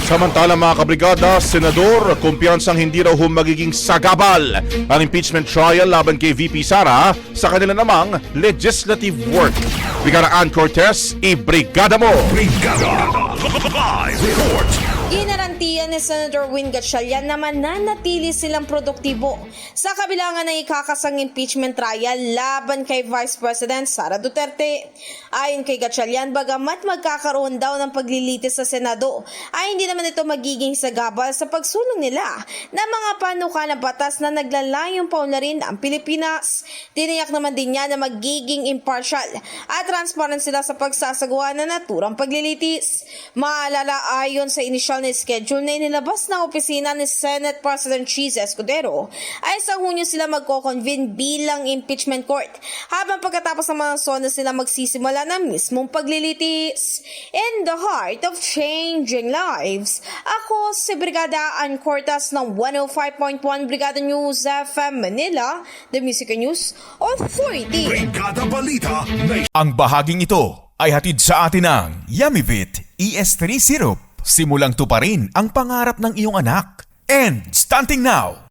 Samantala mga kabrigada, Senador, kumpiyansang hindi raw magiging sagabal ang impeachment trial laban kay VP Sara sa kanila namang legislative work. Brigada Ann Cortez, i-brigada mo! Brigada Live Report. Ginarantiyan ni Senator Win Gatchalian na mananatili silang produktibo sa kabilangan ng ikakasang impeachment trial laban kay Vice President Sara Duterte. Ayon kay Gatchalian, bagamat magkakaroon daw ng paglilitis sa Senado, ay hindi naman ito magiging sagabal sa pagsulong nila ng mga panukalang batas na naglalayong paunlarin ang Pilipinas. Tiniyak naman din niya na magiging impartial at transparent sila sa pagsasagawa ng naturang paglilitis. Maalala, ayon sa inisyal na schedule na inilabas ng opisina ni Senate President Cheese Escudero, ay sa Hunyo sila magko-convene bilang impeachment court, habang pagkatapos ng mga zona sila magsisimula ng mismong paglilitis. In the heart of changing lives, ako si Brigada Ann Cortez ng 105.1 Brigada News FM Manila, The Music News Authority. Brigada Balita Nation. Ang bahaging ito ay hatid sa atin ng Yummy-Vit ES3 Syrup. Simulang tuparin ang pangarap ng iyong anak. And stunting now!